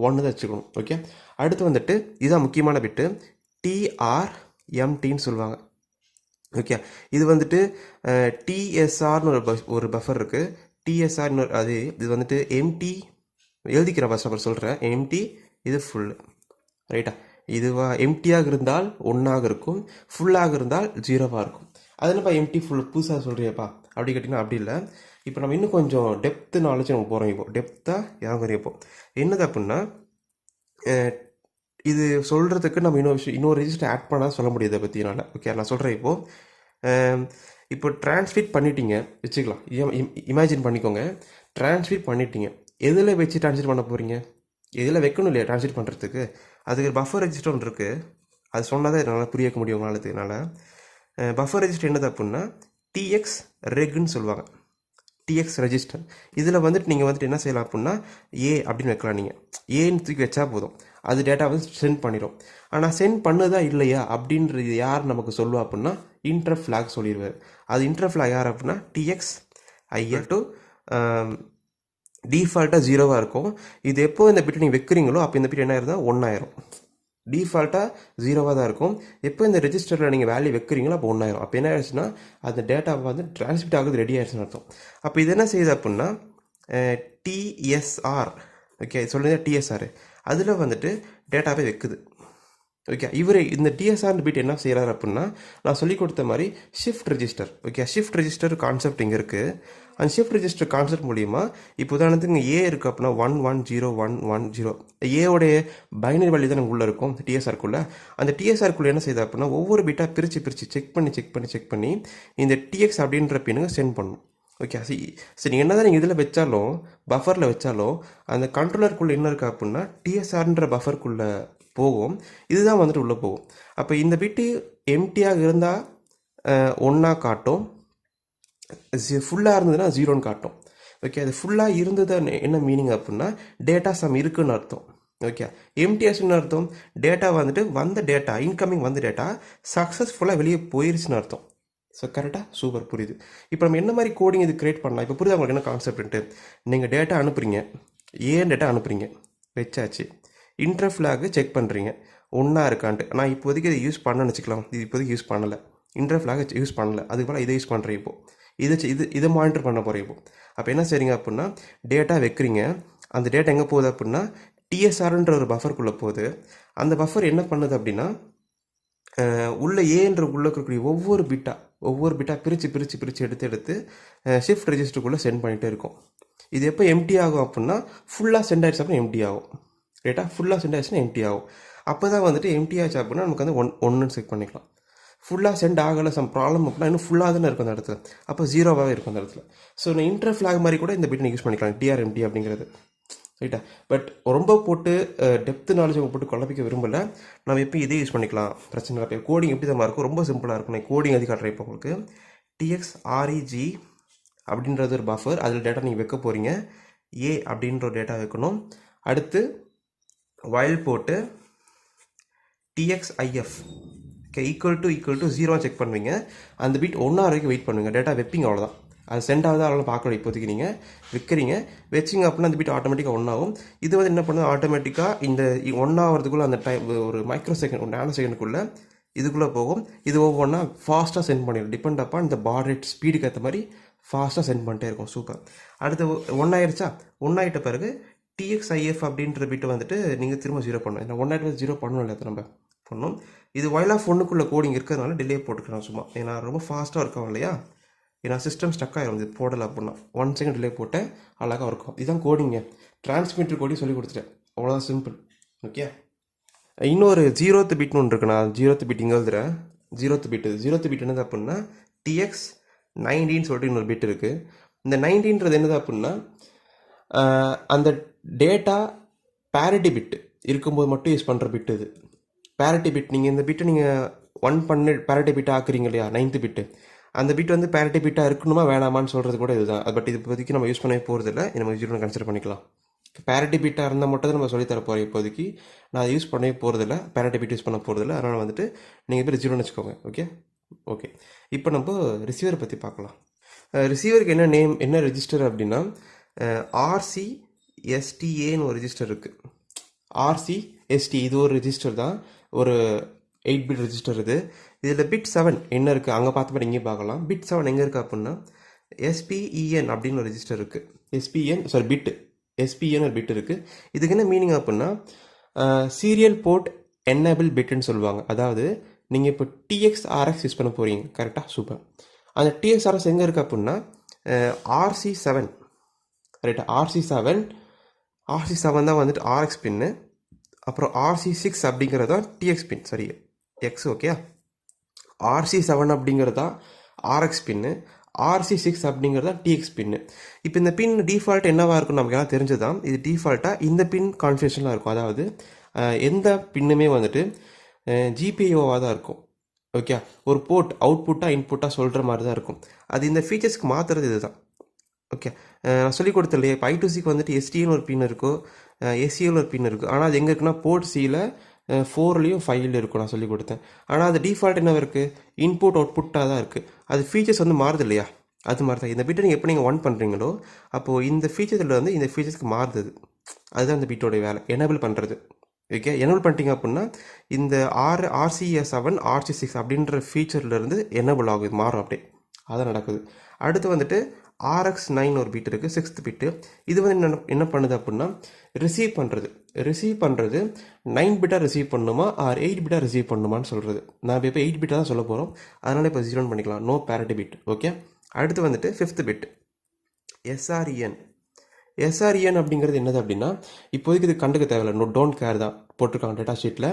1 தான் வச்சுக்கணும். ஓகே. அடுத்து வந்துட்டு இதுதான் முக்கியமான பிட்டு TRMTன்னு சொல்லுவாங்க. ஓகே. இது வந்துட்டு TSRன்னு ஒரு பஃபர் இருக்குது. TSRன்னு அது இது வந்துட்டு எம்டி எழுதிக்கிறேன். ஃபர்ஸ்ட் நம்பர் சொல்கிறேன். எம்டி இது ஃபுல் ரைட்டா. இதுவா எம்டியாக இருந்தால் 1ஆக இருக்கும், ஃபுல்லாக இருந்தால் 0வாக இருக்கும். அது என்னப்பா எம்டி ஃபுல் புதுசாக சொல்கிறியப்பா அப்படி கேட்டிங்கன்னா அப்படி இல்லை. இப்போ நம்ம இன்னும் கொஞ்சம் டெப்த்து நாலேஜ் நம்ம போகிறோம். இப்போ டெப்த்தாக இறங்குறோம். இப்போ என்னது அப்படின்னா இது சொல்கிறதுக்கு நம்ம இன்னொரு ரெஜிஸ்டர் ஆட் பண்ணால் சொல்ல முடியாது அதை பற்றி என்னால். ஓகே. நான் சொல்கிறேன். இப்போ டிரான்ஸ்மிட் பண்ணிட்டீங்க வச்சுக்கலாம். இமேஜின் பண்ணிக்கோங்க. டிரான்ஸ்மிட் பண்ணிட்டீங்க. எதில் வச்சு டிரான்ஸ்மிட் பண்ண போகிறீங்க? எதில் வைக்கணும் இல்லையா டிரான்ஸ்மிட் பண்ணுறதுக்கு? அதுக்கு பஃபர் ரெஜிஸ்டர் ஒன்று இருக்குது. அது சொன்னால் தான் என்னால் புரிய வைக்க முடியும் உங்களால். என்னால் பஃபர் ரெஜிஸ்டர் என்னது அப்படின்னா TX ரெக்னு சொல்லுவாங்க. TX register. இதில் வந்துட்டு நீங்கள் வந்துட்டு என்ன செய்யலாம் அப்படின்னா A அப்படின்னு வைக்கலாம். நீங்கள் ஏன்னு தூக்கி வச்சா போதும், அது டேட்டா வந்து சென்ட் பண்ணிடும். ஆனால் சென்ட் பண்ணுதா இல்லையா அப்படின்றது யார் நமக்கு சொல்லுவா அப்படின்னா இன்டர் ஃப்ளாக் சொல்லிடுவார். அது இன்டர் ஃப்ளாக் யார் அப்படின்னா TXIL டு டிஃபால்ட்டாக 0வாக இருக்கும். இது எப்போ இந்த பிட்டு நீங்கள் வைக்கிறீங்களோ அப்போ இந்த பிட் என்ன ஆயிருந்தா 1 ஆயிரும். டிஃபால்ட்டாக 0வாக தான் இருக்கும். எப்போ இந்த ரெஜிஸ்டரில் நீங்கள் வேல்யூ வைக்கிறீங்களோ அப்போ 1 ஆயிரும். அப்போ என்ன ஆயிடுச்சுன்னா அந்த டேட்டாவை வந்து டிரான்ஸ்மிட் ஆகுது ரெடி ஆயிடுச்சுன்னு அர்த்தம். அப்போ இது என்ன செய்யுது அப்படின்னா TSR ஓகே சொல்லுங்கள் TSR அதில் வந்துட்டு டேட்டாவே வைக்குது. ஓகே. இவர் இந்த TSR பிட் என்ன செய்கிறார் அப்படின்னா நான் சொல்லி கொடுத்த மாதிரி shift register. Okay. Shift register concept இங்கே இருக்குது. அந்த ஷிஃப்ட் ரெஜிஸ்டர் கான்செப்ட் மூலிமா இப்போ உதாரணத்துக்கு இங்கே A இருக்குது அப்படின்னா 110110 ஏவோடைய பைனரி வேல்யூ தான் உள்ளே இருக்கும் TSRக்குள்ளே. அந்த TSRக்குள்ளே என்ன செய்யுது அப்படின்னா ஒவ்வொரு பிட்டாக பிரித்து செக் பண்ணி இந்த TX அப்படின்ற பின்னுங்க சென்ட் பண்ணணும். ஓகே. சரி நீங்கள் என்ன தான் நீங்கள் இதில் வச்சாலும் பஃபரில் வச்சாலும் அந்த கண்ட்ரோலருக்குள்ளே என்ன இருக்குது அப்படின்னா TSRன்ற பஃபருக்குள்ளே போகும். இதுதான் வந்துட்டு உள்ளே போகும். அப்போ இந்த பிட்டு எம்டியாக இருந்தால் 1ஆக காட்டும், ஃபுல்லாக இருந்ததுன்னா 0ன்னு காட்டும். ஓகே. அது ஃபுல்லாக இருந்தது என்ன மீனிங் அப்படின்னா டேட்டா சம் இருக்குன்னு அர்த்தம். ஓகே. எம்டிஎஸ்ன்னு அர்த்தம் டேட்டா வந்துட்டு வந்த டேட்டா இன்கமிங் வந்த டேட்டா சக்ஸஸ்ஃபுல்லாக வெளியே போயிருச்சுன்னு அர்த்தம். ஸோ கரெக்டாக சூப்பர் புரியுது. இப்போ நம்ம என்ன மாதிரி கோடிங் இது கிரியேட் பண்ணலாம்? இப்போ புரியுது உங்களுக்கு என்ன கான்செப்ட்டு? நீங்கள் டேட்டா அனுப்புகிறீங்க, டேட்டா அனுப்புகிறீங்க, வச்சாச்சு. இன்டர் ஃப்ளாக் செக் பண்ணுறீங்க 1ஆ இருக்கான்ட்டு. நான் இப்போதைக்கு இதை யூஸ் பண்ணணும்னு வச்சுக்கலாம். இது இப்போதைக்கு யூஸ் பண்ணலை, இன்டர் ஃப்ளாக் யூஸ் பண்ணலை. அதுக்கு போல் இதை யூஸ் பண்ணுறேன். இப்போது இதை மானிட்டர் பண்ண போகிறேன். அப்போ என்ன செய்றீங்க அப்படின்னா டேட்டா வைக்கிறீங்க. அந்த டேட்டா எங்கே போகுது அப்படின்னா TSRன்ற ஒரு பஃபருக்குள்ளே போகுது. அந்த பஃபர் என்ன பண்ணுது அப்படின்னா உள்ள ஏன்ற உள்ளே இருக்கக்கூடிய ஒவ்வொரு பிட்டாக பிரித்து எடுத்து ஷிஃப்ட் ரெஜிஸ்டருக்குள்ளே சென்ட் பண்ணிகிட்டே இருக்கும். இது எப்போ எம்டி ஆகும் அப்படின்னா ஃபுல்லாக சென்ட் ஆகிடுச்சு அப்படின்னா எம்டி ஆகும். ரைட்டா? ஃபுல்லாக சென்ட் ஆகிடுச்சுன்னா எம்டி ஆகும். அப்போ தான் வந்துட்டு எம்டி ஆச்சு அப்படின்னா நமக்கு வந்து 1ன்னு செக் பண்ணிக்கலாம். ஃபுல்லாக சென்ட் ஆகலை சம் ப்ராப்ளம் அப்படின்னா இன்னும் ஃபுல்லாக தானே இருக்கும் அந்த இடத்துல. அப்போ 0வாகவே இருக்கும் அந்த இடத்துல. ஸோ நான் இன்டர் ஃப்ளாக் மாதிரி கூட இந்த பிட் யூஸ் பண்ணிக்கலாம் TRMT அப்படிங்கிறது. ரைட்டா? பட் ரொம்ப போட்டு டெப்த் நாலேஜ் போட்டு குழப்பிக்க விரும்பலை. நம்ம எப்போ இதே யூஸ் பண்ணிக்கலாம், பிரச்சனை இல்லை. கோடிங் எப்படி தான் இருக்கும், ரொம்ப சிம்பிளாக இருக்கும். நான் கோடிங் அதிகம் காட்டுறேன் இப்போ உங்களுக்கு. TXREG அப்படின்றது ஒரு பஃபர். அதில் டேட்டா நீங்கள் வைக்க போகிறீங்க. ஏ அப்படின்ற ஒரு டேட்டா வைக்கணும். அடுத்து வைல் போட்டு TXIF ஈக்குவல் டு 0 செக் பண்ணுவீங்க. அந்த பிட் 1 hour வரைக்கும் வெயிட் பண்ணுவீங்க. டேட்டா வைப்பீங்க, அவ்வளோதான். அது சென்ட் ஆகுதா அதெல்லாம் பார்க்கணும். இப்போதைக்கு நீங்கள் வைக்கிறீங்க, வச்சிங்க அப்படின்னா அந்த பிட் ஆட்டோமேட்டிக்காக 1 ஆகும். இது வந்து என்ன பண்ணுது, ஆட்டோமேட்டிக்காக இந்த 1 ஆகிறதுக்குள்ளே அந்த டைம் ஒரு மைக்ரோ செகண்ட், ஒரு நேனோ செகண்டுக்குள்ளே இதுக்குள்ளே போகும். இது ஒவ்வொன்றா ஃபாஸ்ட்டாக சென்ட் பண்ணிடும். டிபெண்ட் அப்பான் இந்த பாட் ரேட் ஸ்பீடுக்கு ஏற்ற மாதிரி ஃபாஸ்ட்டாக சென்ட் பண்ணிட்டே இருக்கும். சூப்பர். அடுத்து 1 ஆயிடுச்சா? 1 ஆகிட்ட பிறகு TXIF அப்படின்ற பிட்டை வந்துட்டு நீங்கள் திரும்ப 0 பண்ணணும். ஏன்னா 1 ஆகிட்டு 0 பண்ணணும் இல்லையா, நம்ம பண்ணணும். இது வைல் ஆஃப் ஒன்றுக்குள்ளே கோடிங் இருக்கிறதுனால டிலே போட்டுக்கிறோம் சும்மா. ஏன்னா ரொம்ப ஃபாஸ்ட்டாக இருக்கும் இல்லையா, ஏன்னா சிஸ்டம் ஸ்டக் ஆகிடும் இது போடலை அப்படின்னா. 1 செகண்ட் டிலே போட்டு அழகாக இருக்கும். இதுதான் கோடிங்க. டிரான்ஸ்மிட்டர் கோடிங் சொல்லி கொடுத்துட்டேன், அவ்வளோதான், சிம்பிள். ஓகே. இன்னொரு 0th பிட்னு ஒன்று இருக்கு. நான் 0th பிட் இங்கே எழுதுறேன். 0th பிட் என்னது அப்படின்னா TX19 சொல்லிட்டு இன்னொரு பிட் இருக்குது. இந்த 19ன்றது என்னது அப்படின்னா அந்த டேட்டா பேரிட்டி பிட்டு இருக்கும்போது மட்டும் யூஸ் பண்ணுற பிட் இது. பேரிட்டி பிட், நீங்கள் இந்த பிட்டை நீங்கள் 1 பண்ணி பேரிட்டி பிட் ஆக்குறீங்க இல்லையா, 9th பிட்டு, அந்த பிட் வந்து பேரிட்டி பிட்டாக இருக்கணுமா வேணாமான்னு சொல்கிறது கூட இதுதான். பட் இது இப்போதைக்கு நம்ம யூஸ் பண்ணவே போகிறது இல்லை, நம்ம 0 கன்சிடர் பண்ணிக்கலாம். பேரிட்டி பிட்டாக இருந்தால் மட்டும் தான் நம்ம சொல்லித்தர போகிறோம். இப்போதைக்கு நான் அதை யூஸ் பண்ணவே போகிறதில்ல, பேரிட்டி பிட் யூஸ் பண்ண போகிறதில்ல. அதனால் வந்துட்டு நீங்கள் பேர் 0ன்னு வச்சுக்கோங்க. ஓகே. இப்போ நம்ம ரிசீவரை பற்றி பார்க்கலாம். ரிசீவருக்கு என்ன நேம், என்ன ரெஜிஸ்டர் அப்படின்னா RCSTAன்னு ஒரு ரெஜிஸ்டர் இருக்குது. RCST இது ஒரு ரெஜிஸ்டர் தான், ஒரு 8 பிட் ரெஜிஸ்டர் இது. இதில் பிட் 7 என்ன இருக்குது அங்கே பார்த்த மாதிரி இங்கே பார்க்கலாம். பிட் 7 எங்கே இருக்குது அப்படின்னா SPEN அப்படின்னு ஒரு ரெஜிஸ்டர் இருக்குது. SPN ஒரு பிட் இருக்குது. இதுக்கு என்ன மீனிங் அப்படின்னா சீரியல் போர்ட் என்னபிள் பிட்டுன்னு சொல்லுவாங்க. அதாவது நீங்கள் இப்போ TXRX யூஸ் பண்ண போகிறீங்க, கரெக்டாக? சூப்பர். அந்த TXRX எங்கே இருக்குது அப்படின்னா RC7, ரைட்டா? RC7 தான் வந்துட்டு RX பின்னு. அப்புறம் RC6 அப்படிங்கிறது தான் TX பின், சரி X, ஓகே. RC7 அப்படிங்கிறது தான் RX பின்னு, RC6 அப்படிங்கிறது தான் TX பின்னு. இப்போ இந்த பின் டிஃபால்ட் என்னவாக இருக்கும் நமக்கு எல்லாம் தெரிஞ்சுதான். இது டிஃபால்ட்டாக இந்த பின் கான்ஃபிகரேஷனில் இருக்கும். அதாவது எந்த பின்னுமே வந்துட்டு GPIOவாக தான் இருக்கும். ஓகே, ஒரு போர்ட் அவுட்புட்டாக இன்புட்டாக சொல்கிற மாதிரி தான் இருக்கும். அது இந்த ஃபீச்சர்ஸ்க்கு மாற்றுறது இதுதான். ஓகே, நான் சொல்லிக் கொடுத்தேன் இல்லையா, இப்போ I2Cக்கு வந்துட்டு STன்னு ஒரு பின் இருக்கும், SCL ஒரு பின் இருக்குது. ஆனால் அது எங்கே இருக்குன்னா போர்ட் Cயில் 4லேயும் 5லேயும் இருக்கும். நான் சொல்லிக் கொடுத்தேன். ஆனால் அது டிஃபால்ட் என்ன இருக்குது, இன்புட் அவுட்புட்டாக தான் இருக்குது. அது ஃபீச்சர்ஸ் வந்து மாறுது இல்லையா, அது மாதிரி தான் இந்த பிட்டை நீங்கள் எப்போ நீங்கள் 1 பண்ணுறீங்களோ அப்போது இந்த ஃபீச்சர்ஸில் வந்து இந்த ஃபீச்சர்ஸ்க்கு மாறுது. அதுதான் இந்த பிட்டோடைய வேலை, எனேபிள் பண்ணுறது. ஓகே, எனேபிள் பண்ணிட்டீங்க அப்படின்னா இந்த RCS7 RC6 அப்படின்ற ஃபீச்சர்லேருந்து எனேபிள் ஆகுது, மாறும் அப்படியே. அதான் நடக்குது. அடுத்து வந்துட்டு RX9 ஒரு பிட் இருக்குது, 6th பிட்டு. இது வந்து என்ன பண்ணுது அப்படின்னா ரிசீவ் பண்ணுறது 9 பிட்டாக ரிசீவ் பண்ணணுமா ஆர் 8 பிட்டாக ரிசீவ் பண்ணணுமான்னு சொல்கிறது. நான் இப்போ 8 பிட்டாக தான் சொல்ல போகிறோம், அதனால் இப்போ 0 பண்ணிக்கலாம், நோ பேரிட்டி பிட். ஓகே. அடுத்து வந்துட்டு 5th பிட் SREN அப்படிங்கிறது என்னது அப்படின்னா இப்போதைக்கு இது கண்டுக்க தேவையில்லை, டோன்ட் கேர் தான் போட்டிருக்காங்க டேட்டா ஷீட்டில்.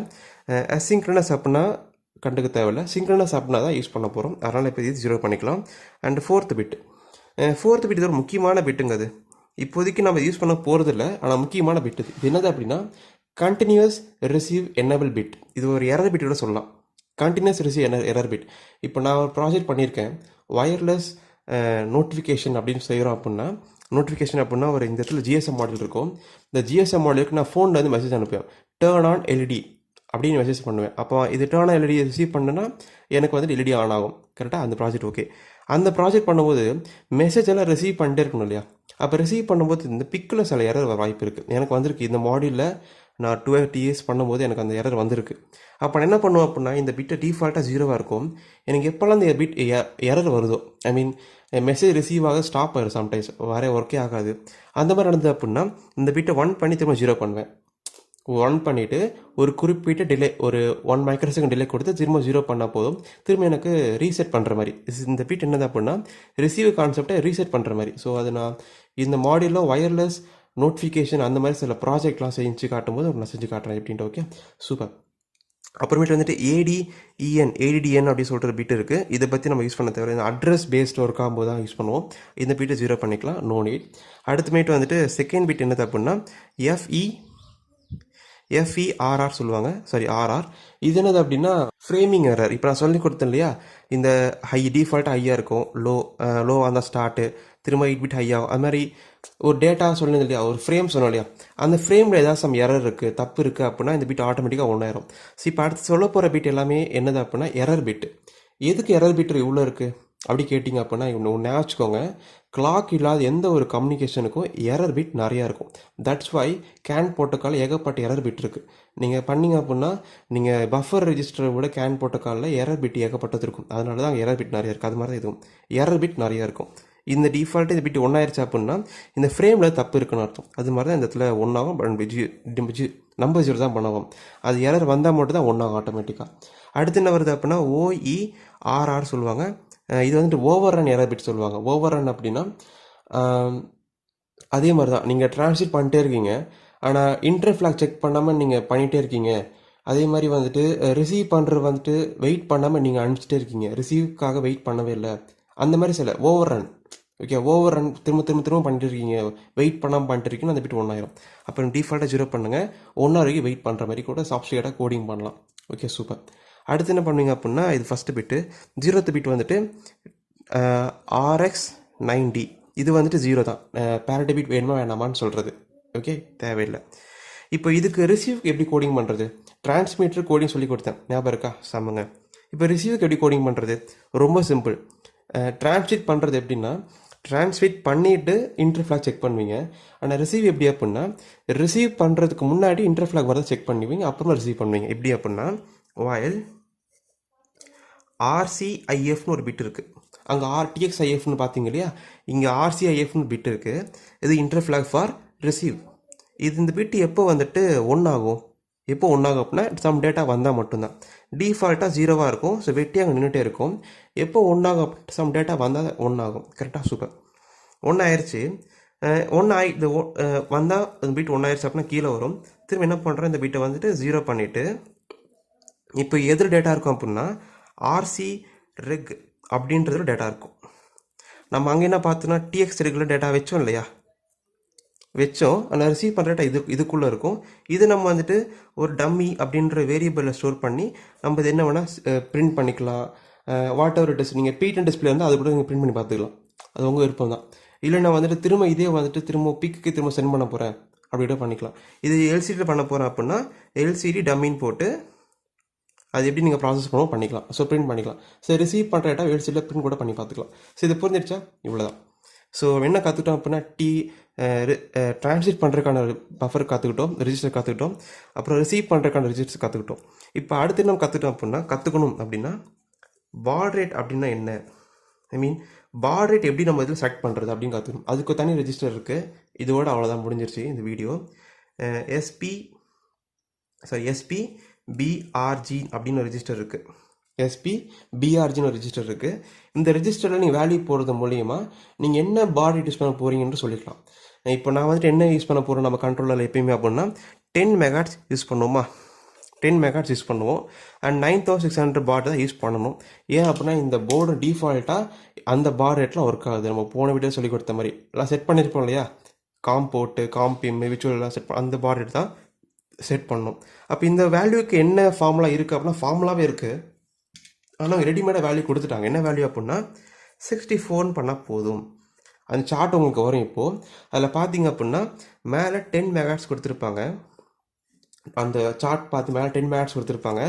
அசிங்க்ரனஸ் அப்படின்னா கண்டுக்க தேவையில்லை, சிங்க்ரனஸ் அப்படின்னா தான் யூஸ் பண்ண போகிறோம். அதனால் இப்போ இது 0 பண்ணிக்கலாம். அண்ட் 4th பிட் இது ஒரு முக்கியமான பிட்டுங்க. அது இப்போதைக்கு நம்ம யூஸ் பண்ண போகிறதில்ல, ஆனால் முக்கியமான பிட் இது. என்னது அப்படின்னா கண்டினியூஸ் ரிசீவ் எனேபிள் பிட். இது ஒரு எரர் பிட் கூட சொல்லலாம், கண்டினியூஸ் ரிசீவ் எரர் பிட். இப்போ நான் ஒரு ப்ராஜெக்ட் பண்ணியிருக்கேன், வயர்லெஸ் நோட்டிஃபிகேஷன் அப்படின்னு செய்கிறோம். நோட்டிஃபிகேஷன் அப்படின்னா ஒரு இந்த இடத்துல GSM மாடல் இருக்கும். இந்த GSM மாடலுக்கு நான் ஃபோனில் வந்து மெசேஜ் அனுப்புவேன், டேர்ன் ஆன் LED அப்படின்னு மெசேஜ் பண்ணுவேன். அப்போ இது டேர்ன் ஆன் LED ரிசீவ் பண்ணேன்னா எனக்கு வந்து LED ஆன் ஆகும், கரெக்டாக? அந்த ப்ராஜெக்ட் ஓகே. அந்த ப்ராஜெக்ட் பண்ணும்போது மெசேஜ் எல்லாம் ரிசீவ் பண்ணிட்டே இருக்கணும் இல்லையா? அப்போ ரிசீவ் பண்ணும்போது இந்த பிக்கில் சில எரர் வாய்ப்பு இருக்குது. எனக்கு வந்திருக்கு இந்த மாடியூலில், நான் 12 TS பண்ணும்போது எனக்கு அந்த எரர் வந்திருக்கு. அப்போ நான் என்ன பண்ணுவேன் அப்படின்னா இந்த பிட்டை டிஃபால்ட்டாக 0வாக இருக்கும். எனக்கு எப்போல்லாம் இந்த பிட் எரர் வருதோ, ஐ மீன் மெசேஜ் ரிசீவ் ஆக ஸ்டாப் ஆகிடும், சம்டைம்ஸ் வர ஒர்க்கே ஆகாது. அந்த மாதிரி நடந்தது அப்படின்னா இந்த பிட்டை 1 பண்ணி திரும்ப 0 பண்ணுவேன். 1 பண்ணிவிட்டு ஒரு குறிப்பிட்ட டிலே, ஒரு 1 மைக்ரோ செகண்ட் டிலே கொடுத்து திரும்ப 0 பண்ணால் போதும். திரும்ப எனக்கு ரீசெட் பண்ணுற மாதிரி. இந்த பிட் என்னது அப்படின்னா ரிசீவ் கான்செப்டை ரீசெட் பண்ணுற மாதிரி. ஸோ அது நான் இந்த மாடியூலில் வயர்லெஸ் நோட்டிஃபிகேஷன் அந்த மாதிரி சில ப்ராஜெக்ட்லாம் செஞ்சு காட்டும்போது நான் செஞ்சு காட்டுறேன் எப்படின்ட்டு. Okay, super. அப்புறமேட்டு வந்துட்டு ADDN அப்படி சொல்கிற பிட் இருக்குது. இதை பற்றி நம்ம யூஸ் பண்ண தேவை, இந்த அட்ரஸ் பேஸ்ட் ஒர்க் ஆகும்போது தான் யூஸ் பண்ணுவோம். இந்த பிட்டை 0 பண்ணிக்கலாம், நோ நீட். அடுத்துமேட்டு வந்துட்டு செகண்ட் பிட் என்னது அப்படின்னா FERR சொல்லுவாங்க, சாரி RR. இது என்னது அப்படின்னா ஃப்ரேமிங் எரர். இப்போ நான் சொல்லி கொடுத்தேன் இல்லையா, இந்த டிஃபால்ட்டாக ஹையாக இருக்கும், லோ அந்த ஸ்டார்ட்டு, திரும்ப 8 பிட் ஹை ஆகும். அது மாதிரி ஒரு டேட்டா சொன்னது இல்லையா, ஒரு ஃப்ரேம் சொன்னோம் இல்லையா, அந்த ஃப்ரேமில் ஏதாவது சம் எரர் இருக்குது, தப்பு இருக்குது அப்படின்னா இந்த பிட் ஆட்டோமேட்டிக்காக ஒன்றாயிரும். ஸோ இப்போ அடுத்து சொல்ல போகிற பிட் எல்லாமே என்னது அப்படின்னா எரர் பிட். எதுக்கு எரர் பிட் இவ்வளோ இருக்குது அப்படி கேட்டிங்க அப்படின்னா ஒன்று வச்சுக்கோங்க, கிளாக் இல்லாத எந்த ஒரு கம்யூனிகேஷனுக்கும் எரர் பிட் நிறையா இருக்கும். தட்ஸ் வை கேன் ப்ரோட்டோக்கால் ஏகப்பட்ட எரர் பிட் இருக்குது. நீங்கள் பண்ணிங்க அப்படின்னா நீங்கள் பஃபர் ரெஜிஸ்டரை விட கேன் ப்ரோட்டோக்காலில் எரர் பிட் ஏகப்பட்டது இருக்கும். அதனால தான் எரர் பிட் நிறையா இருக்குது. அது மாதிரி தான் இதுவும் எரர் பிட் நிறையா இருக்கும். இந்த டிஃபால்ட்டு இந்த பிட் ஒன்றாயிருச்சு அப்படின்னா இந்த ஃப்ரேமில் தப்பு இருக்குன்னு அர்த்தம். அது மாதிரி தான் இந்த இடத்துல ஒன்றாகும். நம்பர் ஜீரோ தான் பண்ணுவோம். அது எரர் வந்தால் மட்டும் தான் ஒன்றாகும் ஆட்டோமேட்டிக்காக. அடுத்து என்ன வருது அப்படின்னா OERR சொல்லுவாங்க. இது வந்துட்டு ஓவர் ரன் எரர் பிட் சொல்லுவாங்க. ஓவர் ரன் அப்படின்னா அதே மாதிரி தான் நீங்கள் ட்ரான்ஸ்லேட் பண்ணிட்டே இருக்கீங்க, ஆனால் இன்டர்ஃப்ளாக் செக் பண்ணாமல் நீங்கள் பண்ணிகிட்டே இருக்கீங்க. அதே மாதிரி வந்துட்டு ரிசீவ் பண்ணுறது வந்துட்டு வெயிட் பண்ணாமல் நீங்கள் அனுப்பிச்சிட்டே இருக்கீங்க, ரிசீவ்க்காக வெயிட் பண்ணவே இல்லை. அந்த மாதிரி சில over run, okay, over run திரும்ப பண்ணிட்டு இருக்கீங்க, வெயிட் பண்ணாமல் பண்ணிட்டு இருக்கீங்க, அந்த பிட் 1 ஆயிரும். அப்புறம் டிஃபால்ட்டாக 0 பண்ணுங்கள், 1 வரைக்கும் வெயிட் பண்ணுற மாதிரி கூட சாஃப்ட்வேராக கோடிங் பண்ணலாம். Okay, super. அடுத்து என்ன பண்ணுவீங்க அப்படின்னா இது ஃபஸ்ட்டு பிட்டு, 0th பிட் வந்துட்டு RX90. இது வந்துட்டு 0 தான். பேரிட்டி பிட் வேணுமா வேணாமான்னு சொல்கிறது. ஓகே, தேவையில்லை. இப்போ இதுக்கு ரிசீவ்க்கு எப்படி கோடிங் பண்ணுறது? டிரான்ஸ்மிட்டர் கோடிங் சொல்லி கொடுத்தேன், ஞாபகம் இருக்கா? சமங்க. இப்போ ரிசீவுக்கு எப்படி கோடிங் பண்ணுறது? ரொம்ப சிம்பிள். டிரான்ஸ்லேட் பண்ணுறது எப்படின்னா, டிரான்ஸ்லேட் பண்ணிவிட்டு இன்டர்ஃப்ளாக் செக் பண்ணுவீங்க. ஆனால் ரிசீவ் எப்படி அப்படின்னா, ரிசீவ் பண்ணுறதுக்கு முன்னாடி இன்டர்ஃப்ளாக் வரதை செக் பண்ணுவீங்க, அப்புறமா ரிசீவ் பண்ணுவீங்க. எப்படி அப்படின்னா, while RCIFனு ஒரு பிட் இருக்குது, அங்கே RTXIFனு பார்த்தீங்க இல்லையா, இங்கே RCIFனு பிட் இருக்குது. இது இன்டர்ஃப்ளாக் ஃபார் ரிசீவ். இந்த பிட் எப்போ வந்துட்டு 1 ஆகும்? எப்போ 1 ஆகும் அப்படின்னா சம் டேட்டா வந்தால் மட்டும்தான். டிஃபால்ட்டாக 0வாக இருக்கும். ஸோ வெட்டி அங்கே நின்றுட்டே இருக்கும். எப்போ 1 ஆகும்? சம் டேட்டா வந்தால் 1 ஆகும். கரெக்டாக, சூப்பர். 1 ஆயிடுச்சு. 1 ஆகி இது வந்தால் அந்த பிட் 1 ஆயிடுச்சு அப்படின்னா கீழே வரும். திரும்ப என்ன பண்ணுறோம், இந்த பிட்டை வந்துட்டு 0 பண்ணிவிட்டு இப்போ எதில் டேட்டா இருக்கும் அப்படின்னா RC ரெக் அப்படின்றதுல டேட்டா இருக்கும். நம்ம அங்கே என்ன பார்த்தோன்னா TX ரெகுலர் டேட்டா வச்சோம் இல்லையா, வச்சோம். ஆனால் ரிசீவ் பண்ணுற டேட்டா இதுக்குள்ளே இருக்கும். இது நம்ம வந்துட்டு ஒரு டம்மி அப்படின்ற வேரியபிளில் ஸ்டோர் பண்ணி நம்ம இது என்ன வேணால் பிரிண்ட் பண்ணிக்கலாம். வாட் எவர் இட் இஸ், நீங்கள் பீட்டன் டிஸ்பிளே இருந்தால் அது கூட நீங்கள் பிரிண்ட் பண்ணி பார்த்துக்கலாம். அது உங்கள் விருப்பம் தான். இல்லை நான் வந்துட்டு திரும்ப இதே வந்துட்டு திரும்ப பிக்கு திரும்ப சென்ட் பண்ண போகிறேன் அப்படி கூட பண்ணிக்கலாம். இது LCD பண்ண போகிறேன் அப்படின்னா LCD டம்மின்னு போட்டு அது எப்படி நீங்கள் ப்ராசஸ் பண்ணவும் பண்ணிக்கலாம். ஸோ பிரிண்ட் பண்ணிக்கலாம். ஸோ ரிசீவ் பண்ணுற டேட்டா LCD பிரிண்ட் கூட பண்ணி பார்த்துக்கலாம். ஸோ இது புரிஞ்சிருச்சா? இவ்வளோ தான். ஸோ என்ன கற்றுக்கிட்டோம் அப்படின்னா ட்ரான்ஸ்லேட் பண்ணுறதுக்கான பஃபர் கற்றுக்கிட்டோம், ரெஜிஸ்டர் கற்றுக்கிட்டோம், அப்புறம் ரிசீவ் பண்ணுறதுக்கான ரெஜிஸ்டர் கற்றுக்கிட்டோம். இப்போ அடுத்து நம்ம கற்றுக்கணும் அப்படின்னா பாட் ரேட் அப்படின்னா என்ன, ஐ மீன் பாட் ரேட் எப்படி நம்ம இதில் செலக்ட் பண்ணுறது அப்படின்னு கற்றுக்கணும். அதுக்கு தனி ரெஜிஸ்டர் இருக்குது. இதோட அவ்வளோதான், முடிஞ்சிருச்சு இந்த வீடியோ. SPBRG அப்படின்னு ஒரு ரெஜிஸ்டர் இருக்குது. SPBRGன்னு ஒரு ரெஜிஸ்டர் இருக்குது. இந்த ரெஜிஸ்டரில் நீங்கள் வேல்யூ போடுறது மூலியமாக நீங்கள் என்ன பாட் ரேட் யூஸ் பண்ண போகிறீங்கன்னு சொல்லிக்கலாம். இப்போ நான் வந்துட்டு என்ன யூஸ் பண்ண போகிறோம் நம்ம கண்ட்ரோலரில் எப்பயுமே அப்படின்னா 10 MHz யூஸ் பண்ணுவோமா, 10 MHz யூஸ் பண்ணுவோம். அண்ட் 9600 பாட் தான் யூஸ் பண்ணணும். ஏன் அப்படின்னா இந்த போர்டு டிஃபால்ட்டாக அந்த பாட் ரேட்லாம் ஒர்க் ஆகுது. நம்ம போன வீடியோ சொல்லி கொடுத்த மாதிரி எல்லாம் செட் பண்ணியிருப்போம் இல்லையா, காம் போட்டு காம்பிம் விச்சுவல்லாம் செட் பண்ண அந்த பாட் ரேட் தான் செட் பண்ணணும். அப்போ இந்த வேல்யூக்கு என்ன ஃபார்முலா இருக்குது அப்படின்னா ஃபார்முலாவே இருக்குது, ஆனால் ரெடிமேடாக வேல்யூ கொடுத்துட்டாங்க. என்ன வேல்யூ அப்படின்னா 64 பண்ணால் போதும். அந்த சார்ட் உங்களுக்கு வரும். இப்போது அதில் பார்த்தீங்க அப்படின்னா மேலே 10 MHz கொடுத்துருப்பாங்க. அந்த சார்ட் பார்த்து மேலே 10 MHz கொடுத்துருப்பாங்க.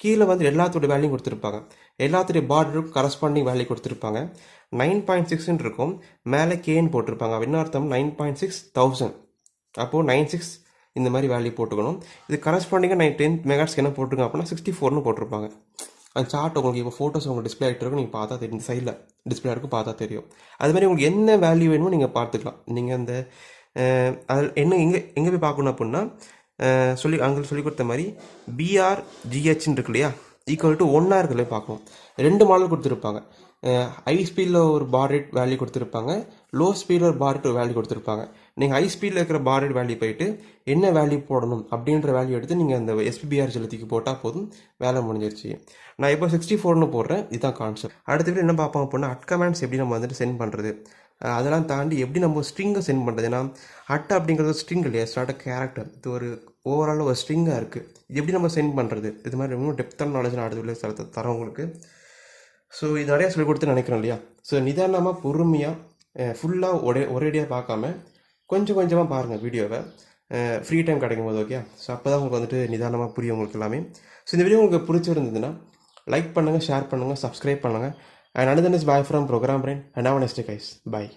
கீழே வந்து எல்லாத்தோட வேல்யூ கொடுத்துருப்பாங்க. எல்லாத்துடைய பார்டருக்கும் கரஸ்பாண்டிங் வேல்யூ கொடுத்துருப்பாங்க. 9.6 இருக்கும். மேலே கேன்னு போட்டிருப்பாங்க. என்ன அர்த்தம்? 9.6000. அப்போது 96 இந்த மாதிரி வேல்யூ போட்டுக்கணும். இது கரஸ்பாண்டிங்காக 10 MHz என்ன போட்டிருக்கோம் அப்படின்னா 64ன்னு போட்டிருப்பாங்க. அந்த சார்ட் உங்களுக்கு இப்போ ஃபோட்டோஸ் உங்களுக்கு டிஸ்பிளே ஆகிட்டு இருக்கும், நீங்கள் பார்த்தா தெரியும். இந்த சைடில் டிஸ்பிளே இருக்கும், பார்த்தா தெரியும். அது மாதிரி உங்களுக்கு என்ன வேல்யூ வேணுமோ நீங்கள் பார்த்துக்கலாம். நீங்கள் அந்த அதில் என்ன எங்கே போய் பார்க்கணும் அப்படின்னா அங்கே சொல்லி கொடுத்த மாதிரி BRGHன்னு இருக்கு இல்லையா, ஈக்குவல் டு 1 இருக்கிறத பார்க்கணும். 2 மாடல் கொடுத்துருப்பாங்க. ஹை ஸ்பீடில் ஒரு பார் ரேட் வேல்யூ கொடுத்துருப்பாங்க, லோ ஸ்பீடில் ஒரு பார் ரேட் வேல்யூ கொடுத்துருப்பாங்க. நீங்கள் ஹை ஸ்பீடில் இருக்கிற பார் ரேட் வேல்யூ போயிட்டு என்ன வேல்யூ போடணும் அப்படின்ற வேல்யூ எடுத்து நீங்கள் அந்த SPBRG எழுதிக்கு போட்டால் போதும், வேலை முடிஞ்சிருச்சு. நான் இப்போ 64ன்னு போடுறேன். இதுதான் கான்செப்ட். அடுத்த என்ன பார்ப்போம் அப்படின்னா அட் கமெண்ட்ஸ் எப்படி நம்ம வந்துட்டு சென்ட் பண்ணுறது, அதெல்லாம் தாண்டி எப்படி நம்ம ஸ்ட்ரிங்கை சென்ட் பண்ணுறது. ஏன்னா அட் அப்படிங்கிறது ஸ்ட்ரிங் இல்லையா, ஸ்டார்ட் கேரக்டர். இது ஒரு ஓவரால் ஒரு ஸ்ட்ரிங்காக இருக்குது. இது எப்படி நம்ம சென்ட் பண்ணுறது, இது மாதிரி இன்னும் டெப்த்தான நாலேஜ் நான் அடுத்த தரேன் உங்களுக்கு. ஸோ இது நிறையா சொல்லிக் கொடுத்து நினைக்கிறேன் இல்லையா. ஸோ நிதானமாக பொறுமையாக ஃபுல்லாக ஒரேடியாக பார்க்காம கொஞ்சம் கொஞ்சமாக பாருங்கள் வீடியோவை ஃப்ரீ டைம் கிடைக்கும் போது. ஓகே, ஸோ அப்போ தான் உங்களுக்கு வந்துட்டு நிதானமாக புரியும் உங்களுக்கு எல்லாமே. ஸோ இந்த வீடியோ உங்களுக்கு பிடிச்சிருந்ததுன்னா லைக் பண்ணுங்கள், ஷேர் பண்ணுங்கள், சப்ஸ்கிரைப் பண்ணுங்கள். And another is bye from Program Brain and have a nice day guys. Bye.